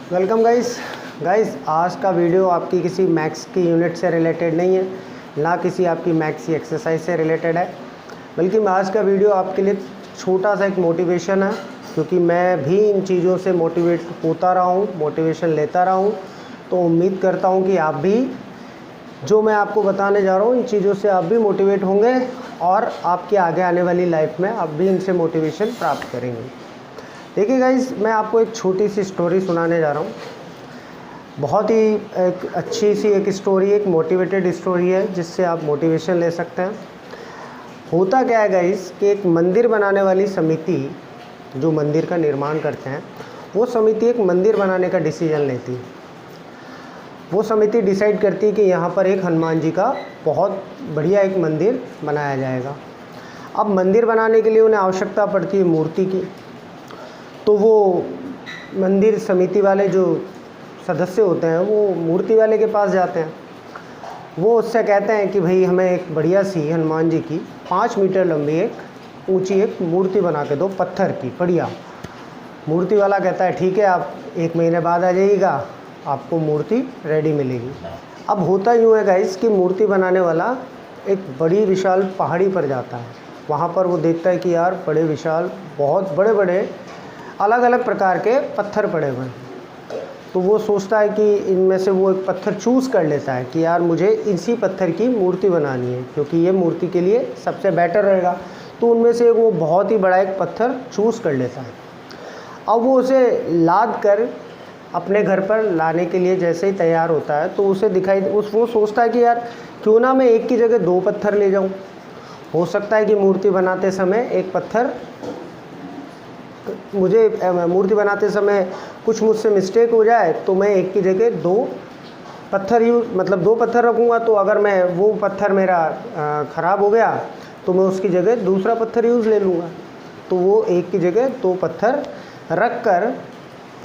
Welcome guys. आज का video आपकी किसी मैथ्स की यूनिट से रिलेटेड नहीं है, ना किसी आपकी मैथ्स की एक्सरसाइज से रिलेटेड है, बल्कि आज का वीडियो आपके लिए छोटा सा एक मोटिवेशन है, क्योंकि मैं भी इन चीज़ों से मोटिवेट होता रहा हूँ, मोटिवेशन लेता रहा हूँ। तो उम्मीद करता हूँ कि आप भी, जो मैं आपको बताने जा रहा हूँ, इन चीज़ों से आप भी मोटिवेट होंगे और आपके आगे आने वाली लाइफ में आप भी इनसे मोटिवेशन प्राप्त करेंगे। देखिए गाइस, मैं आपको एक छोटी सी स्टोरी सुनाने जा रहा हूँ। बहुत ही एक अच्छी सी एक स्टोरी, एक मोटिवेटेड स्टोरी है, जिससे आप मोटिवेशन ले सकते हैं। होता क्या है गाइस कि एक मंदिर बनाने वाली समिति, जो मंदिर का निर्माण करते हैं, वो समिति एक मंदिर बनाने का डिसीजन लेती है। वो समिति डिसाइड करती है कि यहाँ पर एक हनुमान जी का बहुत बढ़िया एक मंदिर बनाया जाएगा। अब मंदिर बनाने के लिए उन्हें आवश्यकता पड़ती है मूर्ति की। तो वो मंदिर समिति वाले जो सदस्य होते हैं, वो मूर्ति वाले के पास जाते हैं। वो उससे कहते हैं कि भाई हमें एक बढ़िया सी हनुमान जी की 5 मीटर लंबी एक ऊंची एक मूर्ति बना के दो, पत्थर की बढ़िया। मूर्ति वाला कहता है ठीक है, आप 1 महीने बाद आ जाइएगा, आपको मूर्ति रेडी मिलेगी। अब होता यूँ है गाइस कि मूर्ति बनाने वाला एक बड़ी विशाल पहाड़ी पर जाता है। वहाँ पर वो देखता है कि यार बड़े विशाल, बहुत बड़े बड़े अलग अलग प्रकार के पत्थर पड़े हुए हैं। तो वो सोचता है कि इनमें से वो एक पत्थर चूज़ कर लेता है कि यार मुझे इसी पत्थर की मूर्ति बनानी है, क्योंकि ये मूर्ति के लिए सबसे बेटर रहेगा। तो उनमें से वो बहुत ही बड़ा एक पत्थर चूज़ कर लेता है। अब वो उसे लाद कर अपने घर पर लाने के लिए जैसे ही तैयार होता है, तो उसे वो सोचता है कि यार क्यों ना मैं एक की जगह 2 पत्थर ले जाऊँ। हो सकता है कि मूर्ति बनाते समय मूर्ति बनाते समय कुछ मुझसे मिस्टेक हो जाए, तो मैं एक की जगह 2 पत्थर रखूँगा। तो अगर मैं वो पत्थर मेरा ख़राब हो गया, तो मैं उसकी जगह दूसरा पत्थर यूज़ ले लूँगा। तो वो एक की जगह 2 पत्थर रख कर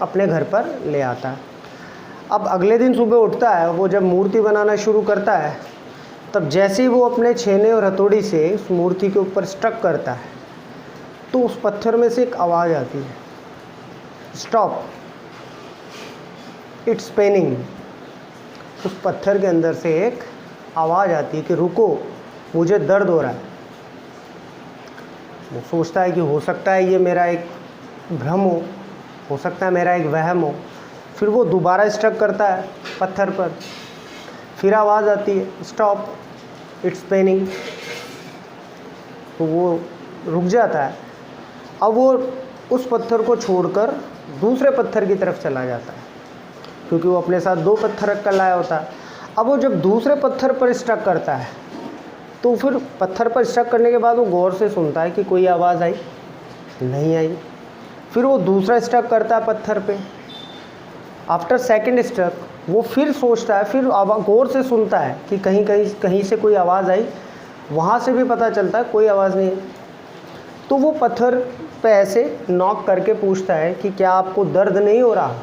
अपने घर पर ले आता है। अब अगले दिन सुबह उठता है, वो जब मूर्ति बनाना शुरू करता है, तब जैसे ही वो अपने छेने और हथौड़ी से उस मूर्ति के ऊपर स्ट्रक करता है, तो उस पत्थर में से एक आवाज़ आती है, स्टॉप, इट्स पेनिंग। उस पत्थर के अंदर से एक आवाज़ आती है कि रुको, मुझे दर्द हो रहा है। वो सोचता है कि हो सकता है ये मेरा एक भ्रम हो सकता है मेरा एक वहम हो। फिर वो दोबारा स्ट्रक करता है पत्थर पर, फिर आवाज़ आती है स्टॉप, इट्स पेनिंग। तो वो रुक जाता है। अब वो उस पत्थर को छोड़कर दूसरे पत्थर की तरफ चला जाता है, क्योंकि वो अपने साथ 2 पत्थर रख कर लाया होता है। अब वो जब दूसरे पत्थर पर स्ट्रक करता है, तो फिर पत्थर पर स्ट्रक करने के बाद वो गौर से सुनता है कि कोई आवाज़ आई, नहीं आई। फिर वो दूसरा स्ट्रक करता है पत्थर पे। आफ्टर सेकंड स्ट्रक वो फिर सोचता है, फिर गौर से सुनता है कि कहीं से कोई आवाज़ आई। वहाँ से भी पता चलता है कोई आवाज़ नहीं। तो वो पत्थर पे ऐसे नॉक करके पूछता है कि क्या आपको दर्द नहीं हो रहा।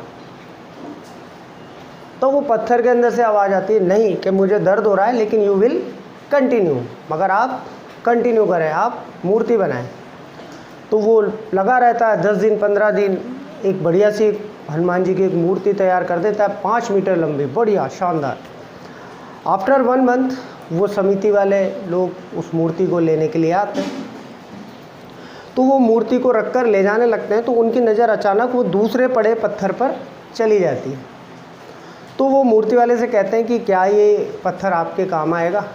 तो वो पत्थर के अंदर से आवाज़ आती है, नहीं, कि मुझे दर्द हो रहा है, लेकिन यू विल कंटिन्यू, मगर आप कंटिन्यू करें, आप मूर्ति बनाएं। तो वो लगा रहता है 10 दिन 15 दिन, एक बढ़िया सी हनुमान जी की एक मूर्ति तैयार कर देता है, 5 मीटर लंबी, बढ़िया शानदार। आफ्टर 1 मंथ वो समिति वाले लोग उस मूर्ति को लेने के लिए आते हैं। तो वो मूर्ति को रख कर ले जाने लगते हैं, तो उनकी नज़र अचानक वो दूसरे पड़े पत्थर पर चली जाती है। तो वो मूर्ति वाले से कहते हैं कि क्या ये पत्थर आपके काम आएगा।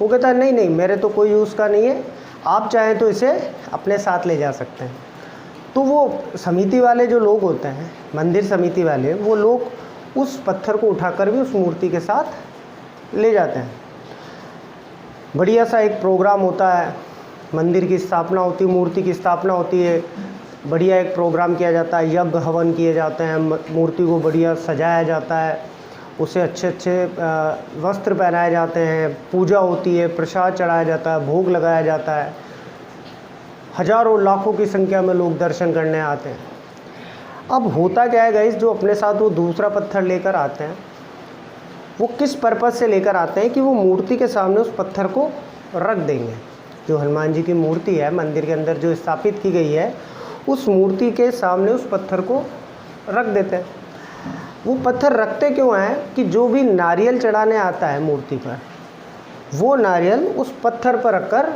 वो कहता है नहीं नहीं, मेरे तो कोई यूज़ का नहीं है, आप चाहें तो इसे अपने साथ ले जा सकते हैं। तो वो समिति वाले जो लोग होते हैं, मंदिर समिति वाले, वो लोग उस पत्थर को उठाकर भी उस मूर्ति के साथ ले जाते हैं। बढ़िया सा एक प्रोग्राम होता है, मंदिर की स्थापना होती है, मूर्ति की स्थापना होती है, बढ़िया एक प्रोग्राम किया जाता है, यज्ञ हवन किए जाते हैं, मूर्ति को बढ़िया सजाया जाता है, उसे अच्छे अच्छे वस्त्र पहनाए जाते हैं, पूजा होती है, प्रसाद चढ़ाया जाता है, भोग लगाया जाता है। हज़ारों लाखों की संख्या में लोग दर्शन करने आते हैं। अब होता क्या है गाइस, जो अपने साथ वो दूसरा पत्थर लेकर आते हैं, वो किस पर्पज़ से लेकर आते हैं कि वो मूर्ति के सामने उस पत्थर को रख देंगे। जो हनुमान जी की मूर्ति है मंदिर के अंदर जो स्थापित की गई है, उस मूर्ति के सामने उस पत्थर को रख देते हैं। वो पत्थर रखते क्यों हैं कि जो भी नारियल चढ़ाने आता है मूर्ति पर, वो नारियल उस पत्थर पर रखकर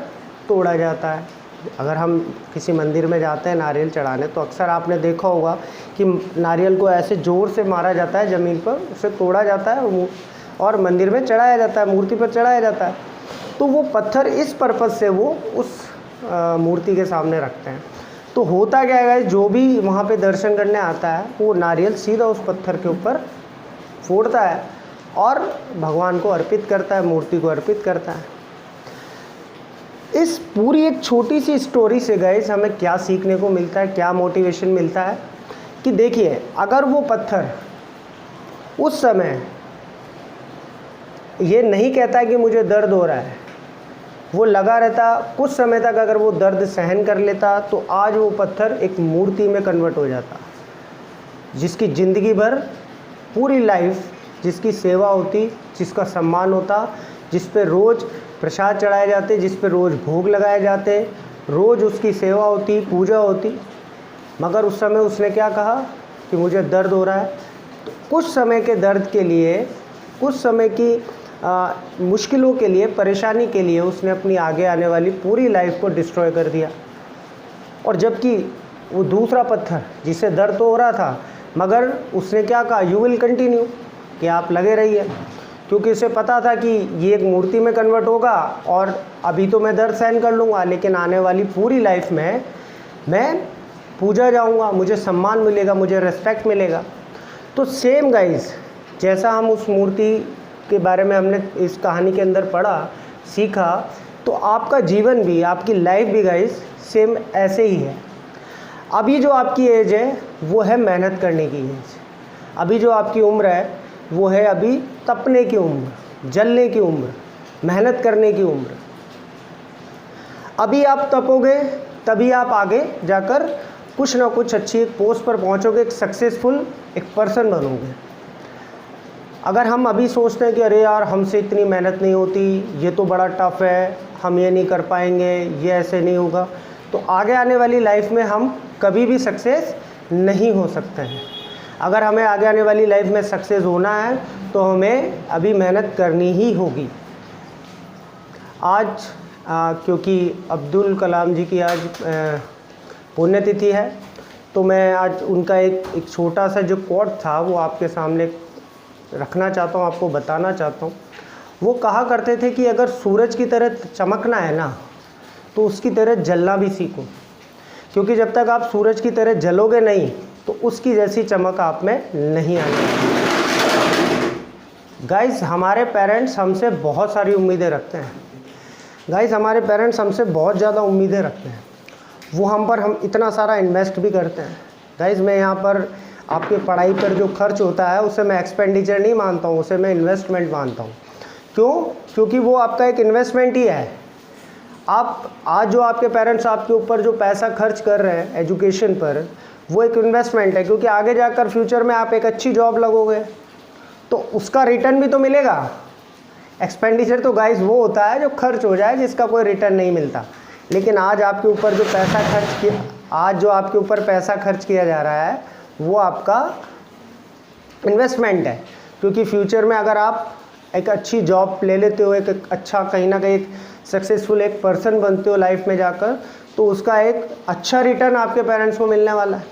तोड़ा जाता है। अगर हम किसी मंदिर में जाते हैं नारियल चढ़ाने, तो अक्सर आपने देखा होगा कि नारियल को ऐसे ज़ोर से मारा जाता है ज़मीन पर, उसे तोड़ा जाता है और मंदिर में चढ़ाया जाता है, मूर्ति पर चढ़ाया जाता है। तो वो पत्थर इस पर्पज़ से वो उस मूर्ति के सामने रखते हैं। तो होता क्या है, जो भी वहाँ पे दर्शन करने आता है वो नारियल सीधा उस पत्थर के ऊपर फोड़ता है और भगवान को अर्पित करता है, मूर्ति को अर्पित करता है। इस पूरी एक छोटी सी स्टोरी से गाइस हमें क्या सीखने को मिलता है, क्या मोटिवेशन मिलता है कि देखिए, अगर वो पत्थर उस समय ये नहीं कहता है कि मुझे दर्द हो रहा है, वो लगा रहता कुछ समय तक, अगर वो दर्द सहन कर लेता, तो आज वो पत्थर एक मूर्ति में कन्वर्ट हो जाता, जिसकी ज़िंदगी भर पूरी लाइफ जिसकी सेवा होती, जिसका सम्मान होता, जिस पे रोज़ प्रसाद चढ़ाए जाते, जिस पे रोज़ भोग लगाए जाते, रोज़ उसकी सेवा होती, पूजा होती। मगर उस समय उसने क्या कहा कि मुझे दर्द हो रहा है। तो कुछ समय के दर्द के लिए, कुछ समय की मुश्किलों के लिए, परेशानी के लिए उसने अपनी आगे आने वाली पूरी लाइफ को डिस्ट्रॉय कर दिया। और जबकि वो दूसरा पत्थर जिसे दर्द तो हो रहा था, मगर उसने क्या कहा, यू विल कंटिन्यू, कि आप लगे रहिए, क्योंकि उसे पता था कि ये एक मूर्ति में कन्वर्ट होगा और अभी तो मैं दर्द सहन कर लूँगा, लेकिन आने वाली पूरी लाइफ में मैं पूजा जाऊँगा, मुझे सम्मान मिलेगा, मुझे रेस्पेक्ट मिलेगा। तो सेम गाइस, जैसा हम उस मूर्ति के बारे में हमने इस कहानी के अंदर पढ़ा, सीखा, तो आपका जीवन भी, आपकी लाइफ भी गाइस सेम ऐसे ही है। अभी जो आपकी एज है वो है मेहनत करने की एज। अभी जो आपकी उम्र है वो है अभी तपने की उम्र, जलने की उम्र, मेहनत करने की उम्र। अभी आप तपोगे तभी आप आगे जाकर कुछ ना कुछ अच्छी एक पोस्ट पर पहुंचोगे, एक सक्सेसफुल एक पर्सन बनोगे। अगर हम अभी सोचते हैं कि अरे यार हमसे इतनी मेहनत नहीं होती, ये तो बड़ा टफ है, हम ये नहीं कर पाएंगे, ये ऐसे नहीं होगा, तो आगे आने वाली लाइफ में हम कभी भी सक्सेस नहीं हो सकते हैं। अगर हमें आगे आने वाली लाइफ में सक्सेस होना है तो हमें अभी मेहनत करनी ही होगी। आज क्योंकि अब्दुल कलाम जी की आज पुण्यतिथि है, तो मैं आज उनका एक छोटा सा जो कोट था वो आपके सामने रखना चाहता हूँ, आपको बताना चाहता हूँ। वो कहा करते थे कि अगर सूरज की तरह चमकना है ना, तो उसकी तरह जलना भी सीखो, क्योंकि जब तक आप सूरज की तरह जलोगे नहीं तो उसकी जैसी चमक आप में नहीं आनी। गाइस, हमारे पेरेंट्स हमसे बहुत सारी उम्मीदें रखते हैं। गाइस, हमारे पेरेंट्स हमसे बहुत ज़्यादा उम्मीदें रखते हैं, वो हम इतना सारा इन्वेस्ट भी करते हैं। गाइस, मैं यहाँ पर आपके पढ़ाई पर जो खर्च होता है उसे मैं एक्सपेंडिचर नहीं मानता हूँ, उसे मैं इन्वेस्टमेंट मानता हूँ। क्यों? क्योंकि वो आपका एक इन्वेस्टमेंट ही है। आप आज जो आपके पेरेंट्स आपके ऊपर जो पैसा खर्च कर रहे हैं एजुकेशन पर, वो एक इन्वेस्टमेंट है, क्योंकि आगे जाकर फ्यूचर में आप एक अच्छी जॉब लगोगे तो उसका रिटर्न भी तो मिलेगा। एक्सपेंडिचर तो गाइस वो होता है जो खर्च हो जाए, जिसका कोई रिटर्न नहीं मिलता। लेकिन आज आपके ऊपर जो पैसा खर्च किया जा रहा है वो आपका इन्वेस्टमेंट है, क्योंकि फ्यूचर में अगर आप एक अच्छी जॉब ले लेते हो, एक अच्छा कहीं ना कहीं सक्सेसफुल एक पर्सन बनते हो लाइफ में जाकर, तो उसका एक अच्छा रिटर्न आपके पेरेंट्स को मिलने वाला है।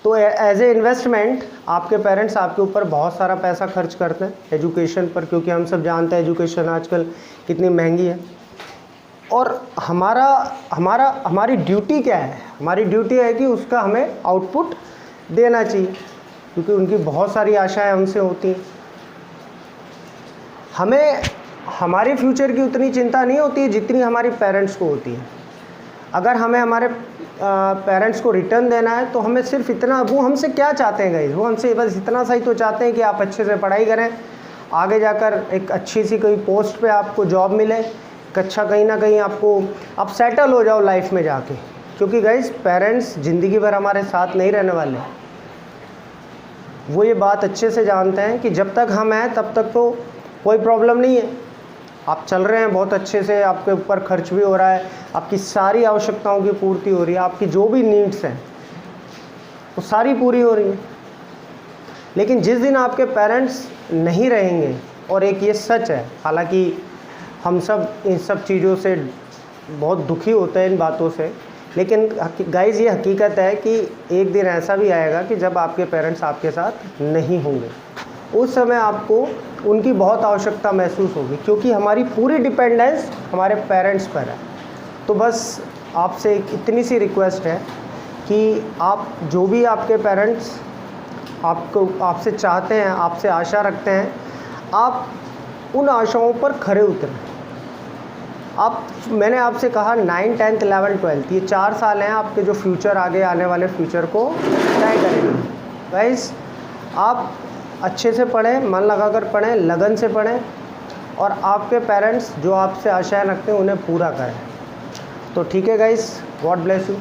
तो एज ए इन्वेस्टमेंट आपके पेरेंट्स आपके ऊपर बहुत सारा पैसा खर्च करते हैं एजुकेशन पर, क्योंकि हम सब जानते हैं एजुकेशन आजकल कितनी महंगी है। और हमारी ड्यूटी क्या है? हमारी ड्यूटी है कि उसका हमें आउटपुट देना चाहिए, क्योंकि उनकी बहुत सारी आशाएं हमसे होती हैं। हमें हमारे फ्यूचर की उतनी चिंता नहीं होती है जितनी हमारी पेरेंट्स को होती है। अगर हमें हमारे पेरेंट्स को रिटर्न देना है तो हमें सिर्फ इतना, वो हमसे क्या चाहते हैं गाइस, वो हमसे बस इतना सा ही तो चाहते हैं कि आप अच्छे से पढ़ाई करें, आगे जाकर एक अच्छी सी कोई पोस्ट पे आपको जॉब मिले, एक अच्छा कहीं ना कहीं आप सेटल हो जाओ लाइफ में जाके। क्योंकि गाइस, पेरेंट्स ज़िंदगी भर हमारे साथ नहीं रहने वाले। वो ये बात अच्छे से जानते हैं कि जब तक हम हैं तब तक तो कोई प्रॉब्लम नहीं है, आप चल रहे हैं बहुत अच्छे से, आपके ऊपर खर्च भी हो रहा है, आपकी सारी आवश्यकताओं की पूर्ति हो रही है, आपकी जो भी नीड्स हैं वो सारी पूरी हो रही हैं। लेकिन जिस दिन आपके पेरेंट्स नहीं रहेंगे, और एक ये सच है, हालांकि हम सब इन सब चीज़ों से बहुत दुखी होते हैं इन बातों से, लेकिन गाइज़ ये हकीकत है कि एक दिन ऐसा भी आएगा कि जब आपके पेरेंट्स आपके साथ नहीं होंगे। उस समय आपको उनकी बहुत आवश्यकता महसूस होगी, क्योंकि हमारी पूरी डिपेंडेंस हमारे पेरेंट्स पर है। तो बस आपसे एक इतनी सी रिक्वेस्ट है कि आप जो भी आपके पेरेंट्स आपसे चाहते हैं, आपसे आशा रखते हैं, आप उन आशाओं पर खरे उतरें। मैंने आपसे कहा 9, 10th, 11th, 12th ये 4 साल हैं आपके जो फ्यूचर, आगे आने वाले फ्यूचर को तय करेंगे। गाइस, आप अच्छे से पढ़ें, मन लगाकर पढ़ें, लगन से पढ़ें, और आपके पेरेंट्स जो आपसे आशाएं रखते हैं उन्हें पूरा करें। तो ठीक है गाइस, गॉड ब्लेस यू।